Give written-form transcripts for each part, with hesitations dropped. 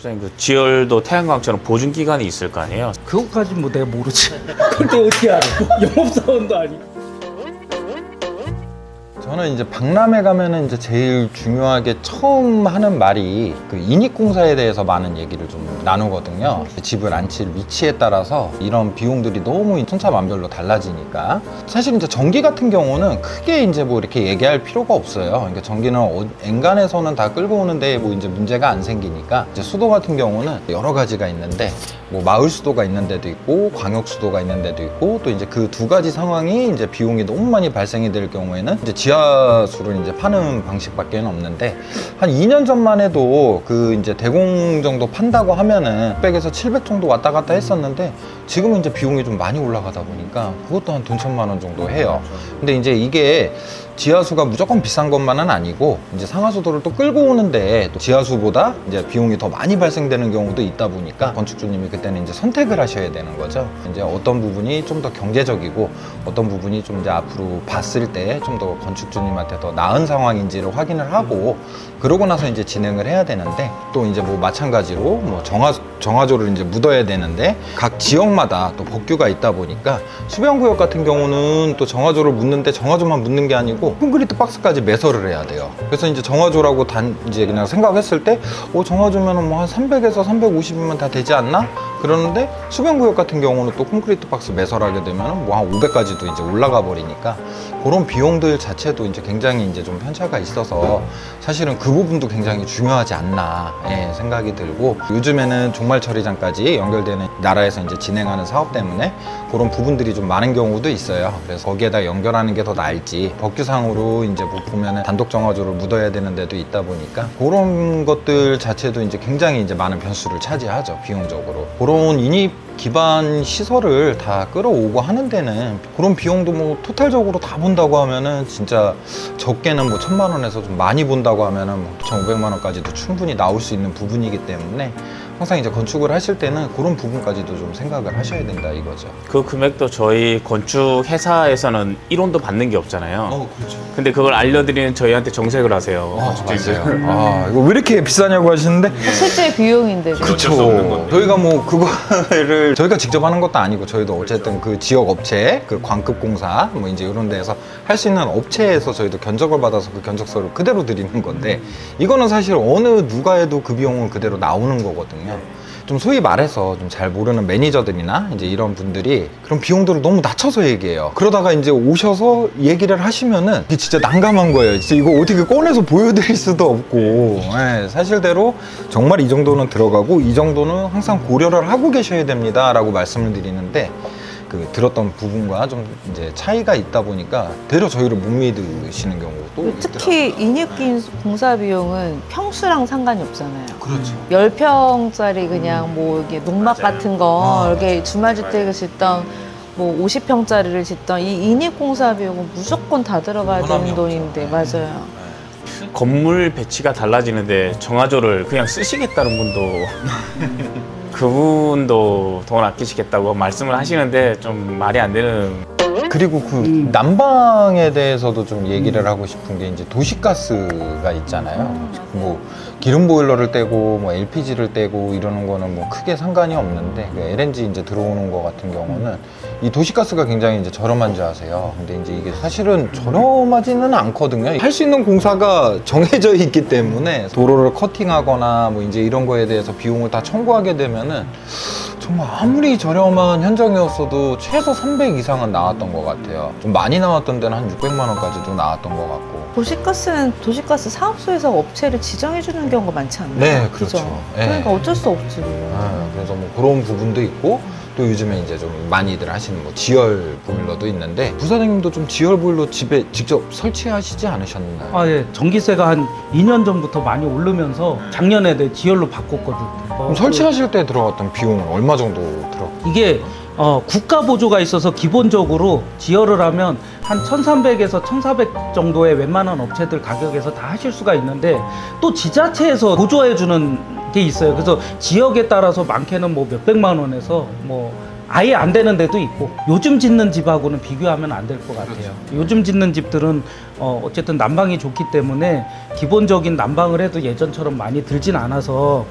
선생님, 그 지열도 태양광처럼 보증 기간이 있을 거 아니에요? 그것까지 뭐 내가 모르지. 근데 어떻게 알아? 영업사원도 아니고. 저는 이제 박람회 가면은 이제 제일 중요하게 처음 하는 말이 그 인입공사에 대해서 많은 얘기를 좀 나누거든요. 집을 안칠 위치에 따라서 이런 비용들이 너무 천차만별로 달라지니까. 사실 이제 전기 같은 경우는 크게 이제 뭐 이렇게 얘기할 필요가 없어요. 그러니까 전기는 엔간에서는 다 끌고 오는데 뭐 이제 문제가 안 생기니까. 이제 수도 같은 경우는 여러 가지가 있는데 뭐 마을 수도가 있는 데도 있고 광역 수도가 있는 데도 있고 또 이제 그 두 가지 상황이 이제 비용이 너무 많이 발생이 될 경우에는 이제 지하수를 이제 파는 방식밖에 없는데 한 2년 전만 해도 그 이제 대공 정도 판다고 하면은 600에서 700 정도 왔다 갔다 했었는데 지금은 이제 비용이 좀 많이 올라가다 보니까 그것도 한 돈 1,000만 원 정도 해요. 근데 이제 이게 지하수가 무조건 비싼 것만은 아니고 이제 상하수도를 또 끌고 오는데 또 지하수보다 이제 비용이 더 많이 발생되는 경우도 있다 보니까 건축주님이 그때는 이제 선택을 하셔야 되는 거죠. 이제 어떤 부분이 좀 더 경제적이고 어떤 부분이 좀 이제 앞으로 봤을 때 좀 더 건축주님한테 더 나은 상황인지를 확인을 하고 그러고 나서 이제 진행을 해야 되는데 또 이제 뭐 마찬가지로 뭐 정화조를 이제 묻어야 되는데 각 지역마다 또 법규가 있다 보니까 수변구역 같은 경우는 또 정화조를 묻는데 정화조만 묻는 게 아니고 콘크리트 박스까지 매설을 해야 돼요. 그래서 이제 정화조라고 이제 그냥 생각했을 때 정화조면은 뭐 한 300에서 350이면 다 되지 않나? 그러는데 수변구역 같은 경우는 또 콘크리트 박스 매설하게 되면 뭐 한 500까지도 이제 올라가 버리니까 그런 비용들 자체도 이제 굉장히 이제 좀 편차가 있어서 사실은 그 부분도 굉장히 중요하지 않나 생각이 들고 요즘에는 종말 처리장까지 연결되는 나라에서 이제 진행하는 사업 때문에 그런 부분들이 좀 많은 경우도 있어요. 그래서 거기에다 연결하는 게 더 나을지 법규상으로 이제 뭐 보면은 단독 정화조를 묻어야 되는 데도 있다 보니까 그런 것들 자체도 이제 굉장히 이제 많은 변수를 차지하죠. 비용적으로. 그런 인입 기반 시설을 다 끌어오고 하는 데는 그런 비용도 뭐 토탈적으로 다 본다고 하면은 진짜 적게는 뭐 1,000만 원에서 좀 많이 본다고 하면은 뭐 1,500만 원까지도 충분히 나올 수 있는 부분이기 때문에 항상 이제 건축을 하실 때는 그런 부분까지도 좀 생각을 하셔야 된다 이거죠. 그 금액도 저희 건축 회사에서는 1원도 받는 게 없잖아요. 그렇죠. 근데 그걸 알려드리는 저희한테 정색을 하세요. 건축주님들. 맞아요. 이거 왜 이렇게 비싸냐고 하시는데 실제 비용인데. 어쩔 수 없는 건데. 저희가 뭐 그거를 저희가 직접 하는 것도 아니고 저희도 어쨌든 그 지역 업체, 그 광급공사 뭐 이제 이런 데에서 할 수 있는 업체에서 저희도 견적을 받아서 그 견적서를 그대로 드리는 건데 이거는 사실 어느 누가 해도 그 비용은 그대로 나오는 거거든요. 좀 소위 말해서 좀 잘 모르는 매니저들이나 이제 이런 분들이 그런 비용들을 너무 낮춰서 얘기해요. 그러다가 이제 오셔서 얘기를 하시면은 이게 진짜 난감한 거예요. 진짜 이거 어떻게 꺼내서 보여드릴 수도 없고 사실대로 정말 이 정도는 들어가고 이 정도는 항상 고려를 하고 계셔야 됩니다 라고 말씀을 드리는데 그 들었던 부분과 좀 이제 차이가 있다 보니까 되려 저희를 못 믿으시는 경우도 특히 인입긴 공사 비용은 평수랑 상관이 없잖아요. 그렇죠. 10평짜리 그냥 뭐 이게 농막 같은 거 아, 이렇게 주말주택을 짓던 뭐 50평짜리를 짓던 이 인입공사 비용은 무조건 다 들어가야 되는 돈인데 맞아요. 건물 배치가 달라지는데 정화조를 그냥 쓰시겠다는 분도 그분도 돈 아끼시겠다고 말씀을 하시는데 좀 말이 안 되는. 그리고 그 난방에 대해서도 좀 얘기를 하고 싶은 게 이제 도시가스가 있잖아요. 뭐 기름 보일러를 떼고 뭐 LPG를 떼고 이러는 거는 뭐 크게 상관이 없는데 그 LNG 이제 들어오는 거 같은 경우는 이 도시가스가 굉장히 이제 저렴한지 아세요. 근데 이제 이게 사실은 저렴하지는 않거든요. 할 수 있는 공사가 정해져 있기 때문에 도로를 커팅하거나 뭐 이제 이런 거에 대해서 비용을 다 청구하게 되면은 정말 아무리 저렴한 현장이었어도 최소 300 이상은 나왔던 것 같아요. 좀 많이 나왔던 데는 한 600만 원까지도 나왔던 것 같고. 도시가스는 도시가스 사업소에서 업체를 지정해주는 경우가 많지 않나요? 네, 그렇죠. 그죠? 네. 그러니까 어쩔 수 없지. 그래서 뭐 그런 부분도 있고 또 요즘에 이제 좀 많이들 하시는 뭐 지열 보일러도 있는데 부사장님도 좀 지열 보일러 집에 직접 설치하시지 않으셨나요? 아, 예. 전기세가 한 2년 전부터 많이 오르면서 작년에 내 지열로 바꿨거든. 그럼 설치하실 때 들어갔던 비용은 얼마 정도 이게 국가 보조가 있어서 기본적으로 지열을 하면 한 1,300에서 1,400 정도의 웬만한 업체들 가격에서 다 하실 수가 있는데 또 지자체에서 보조해 주는 게 있어요. 그래서 지역에 따라서 많게는 뭐 몇백만 원에서 뭐 아예 안 되는 데도 있고 요즘 짓는 집하고는 비교하면 안 될 것 같아요. 요즘 짓는 집들은 어쨌든 난방이 좋기 때문에 기본적인 난방을 해도 예전처럼 많이 들진 않아서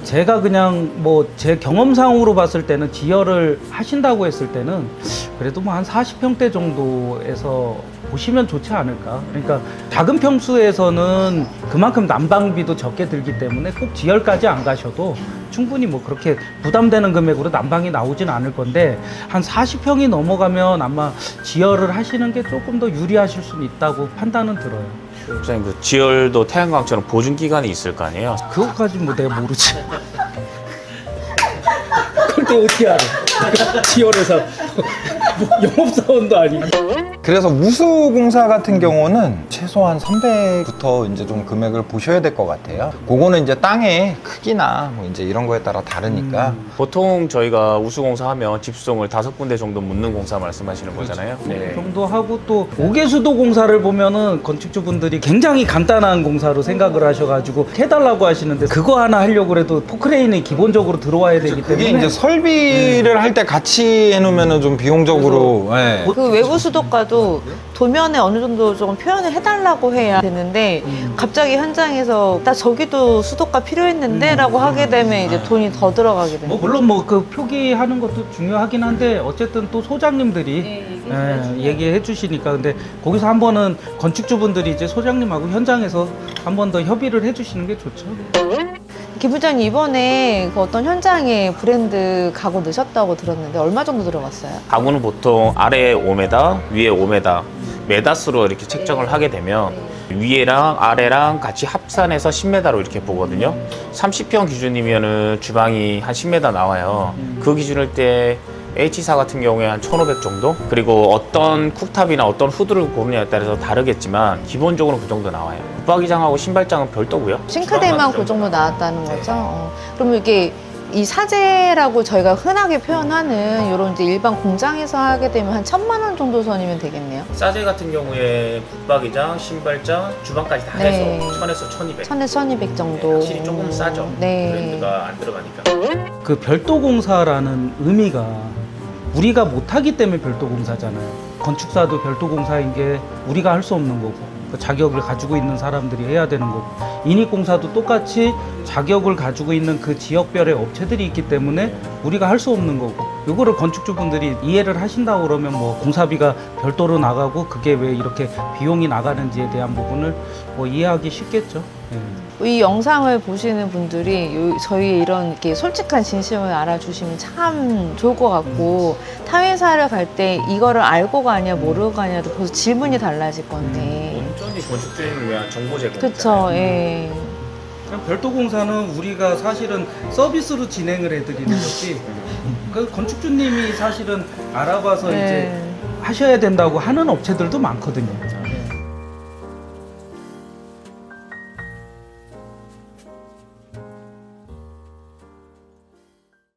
제가 그냥 뭐 제 경험상으로 봤을 때는 지열을 하신다고 했을 때는 그래도 뭐 한 40평대 정도에서 보시면 좋지 않을까. 그러니까 작은 평수에서는 그만큼 난방비도 적게 들기 때문에 꼭 지열까지 안 가셔도 충분히 뭐 그렇게 부담되는 금액으로 난방이 나오진 않을 건데 한 40평이 넘어가면 아마 지열을 하시는 게 조금 더 유리하실 수는 있다고 판단은 들어요. 목사님 그 지열도 태양광처럼 보증 기간이 있을 거 아니에요? 그것까지 뭐 내가 모르지. 근데 어떻게 알아? 지열회사 뭐 영업사원도 아니고. 그래서 우수공사 같은 경우는 최소한 300부터 이제 좀 금액을 보셔야 될 것 같아요. 그거는 이제 땅의 크기나 뭐 이제 이런 거에 따라 다르니까. 보통 저희가 우수공사 하면 집수송을 5군데 정도 묻는 공사 말씀하시는 거잖아요. 그 정도 하고 또 5개수도 공사를 보면은 건축주분들이 굉장히 간단한 공사로 생각을 하셔가지고 해달라고 하시는데 그거 하나 하려고 해도 포크레인이 기본적으로 들어와야 되기 그게 때문에 이제 설비를 할 때 같이 해놓으면은 좀 비용적으로 예. 그 외부 수도가도 도면에 어느 정도 좀 표현을 해달라고 해야 되는데 갑자기 현장에서 나 저기도 수도가 필요했는데 라고 하게 되면 이제 돈이 더 들어가게 됩니다. 뭐 물론 뭐 그 표기하는 것도 중요하긴 한데 어쨌든 또 소장님들이 얘기해 주시니까 근데 거기서 한 번은 건축주분들이 이제 소장님하고 현장에서 한 번 더 협의를 해 주시는 게 좋죠. 김 부장님 이번에 그 어떤 현장에 브랜드 가구 넣으셨다고 들었는데 얼마 정도 들어갔어요? 가구는 보통 아래 5m, 위에 5m, 메다수로 이렇게 책정을 하게 되면 위에랑 아래랑 같이 합산해서 10m로 이렇게 보거든요. 30평 기준이면은 주방이 한 10m 나와요. 그 기준일 때 H사 같은 경우에 한 1,500 정도? 그리고 어떤 쿡탑이나 어떤 후드를 고르냐에 따라서 다르겠지만 기본적으로 그 정도 나와요. 붙박이장하고 신발장은 별도고요. 싱크대만 그 정도 나왔다는 거죠? 그러면 이게 이 사재라고 저희가 흔하게 표현하는 이런 이제 일반 공장에서 하게 되면 한 1,000만 원 정도 선이면 되겠네요. 싸제 같은 경우에 붙박이장, 신발장, 주방까지 다 네. 해서 1,000에서 1,200. 1,000에서 1,200 정도. 확실히 조금 싸죠. 네. 브랜드가 안 들어가니까. 그 별도 공사라는 의미가 우리가 못하기 때문에 별도 공사잖아요. 건축사도 별도 공사인 게 우리가 할 수 없는 거고 그 자격을 가지고 있는 사람들이 해야 되는 거고 인입공사도 똑같이 자격을 가지고 있는 그 지역별의 업체들이 있기 때문에 우리가 할 수 없는 거고 이거를 건축주분들이 이해를 하신다고 그러면 뭐 공사비가 별도로 나가고 그게 왜 이렇게 비용이 나가는지에 대한 부분을 뭐 이해하기 쉽겠죠. 이 영상을 보시는 분들이 저희의 이런 이렇게 솔직한 진심을 알아주시면 참 좋을 것 같고 타 회사를 갈 때 이거를 알고 가냐 모르고 가냐도 벌써 질문이 달라질 건데 온전히 건축주님을 위한 정보 제공. 그쵸. 예. 그냥 별도 공사는 우리가 사실은 서비스로 진행을 해드리는 거지 그 건축주님이 사실은 알아봐서 이제 네. 하셔야 된다고 하는 업체들도 많거든요.